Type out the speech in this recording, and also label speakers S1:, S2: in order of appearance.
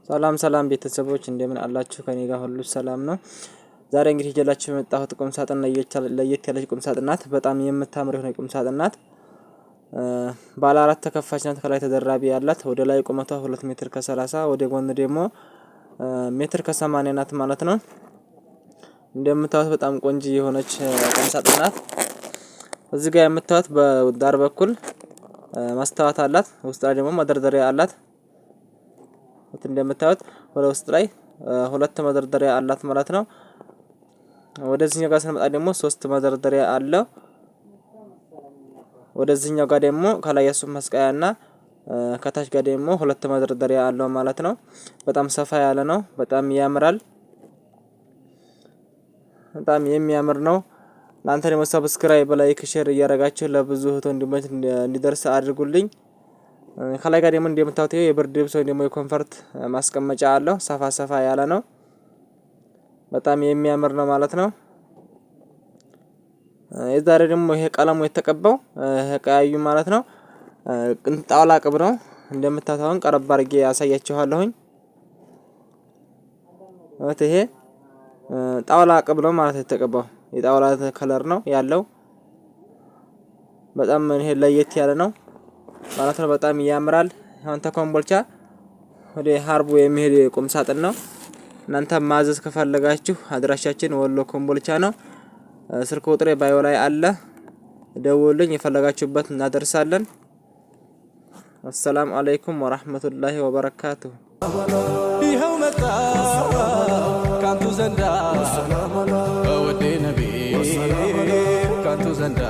S1: ሰላም ሰላም ቤተሰቦች እንደምን አላችሁ? ከኔ ጋር ሁሉ ሰላም ነው። ዛሬ እንግዲህ ይዤላችሁ የመጣሁት ቁም ሳጥን ለየት ያለች ቁም ሳጥን ናት። በጣም የምታምር የሆነ ቁም ሳጥን ናት። ባለ 4 ተከፋች ናት። ከላይ ተደራቢ ያላት ወደ ላይ ቁመቷ 2 ሜትር ከ30 ወደ ጎን ደግሞ ሜትር ከ80 ናት ማለት ነው። እንደምታዩት በጣም ቆንጆ የሆነች ቁም ሳጥን ናት። እዚህ ጋር የምታዩት በዳር በኩል ማስተዋት አላት። ውስጥ ላይ ደግሞ መደርደሪያ አላት። እንደምታዩት ወደ ውስጥ ላይ 2 መደርደሪያ አላት ማለት ነው። ወደዚህኛው ጋር ስንመጣ ደግሞ 3 መደርደሪያ አለው። ወደዚህኛው ጋር ደግሞ ከላይ የሱ መስቀያና ከታች ጋር ደግሞ 2 መደርደሪያ አለው ማለት ነው። በጣም ሰፋ ያለ ነው። በጣም ያምራል። በጣም የሚያምር ነው። እናንተ ደግሞ ሰብስክራይብ፣ ላይክ፣ ሼር እያደረጋችሁ ለብዙ እህት ወንድሞች እንዲደርስ አድርጉልኝ። ከላይ ጋር ደግሞ እንደምታዩት የብርድ ልብስ ወይ ደግሞ የኮምፈርት ማስቀመጫ አለው። ሰፋ ያለ ነው። በጣም የሚያምር ነው ማለት ነው። የዛሬ ደግሞ ይሄ ቀለሙ የተቀባው ቀያዩ ማለት ነው። ጣውላ ቅብ ነው። እንደምታዩት አሁን ቀረብ አድርጌ ያሳያችኋለሁኝ። ይሄ ጣውላ ቅብ ነው ማለት የተቀባው የጣውላ ከለር ነው ያለው። በጣም ይሄ ለየት ያለ ነው ማለት ነው። በጣም ያምራል። አሁን ተኮምቦልቻ ወደ ሀርቡ የሚሄድ ቁም ሳጥን ነው። እናንተ ማዘዝ ከፈለጋችሁ አድራሻችን ወሎ ኮምቦልቻ ነው። ስልክ ቁጥሬ ባዮ ላይ አለ። ደውሉልኝ፣ የፈለጋችሁበት እናደርሳለን። አሰላሙ አለይኩም ወራህመቱላሂ ወበረካቱሁ።
S2: ይኸው መጣ ካንቱ ዘንዳ ወዴ ነቢ ካንቱ ዘንዳ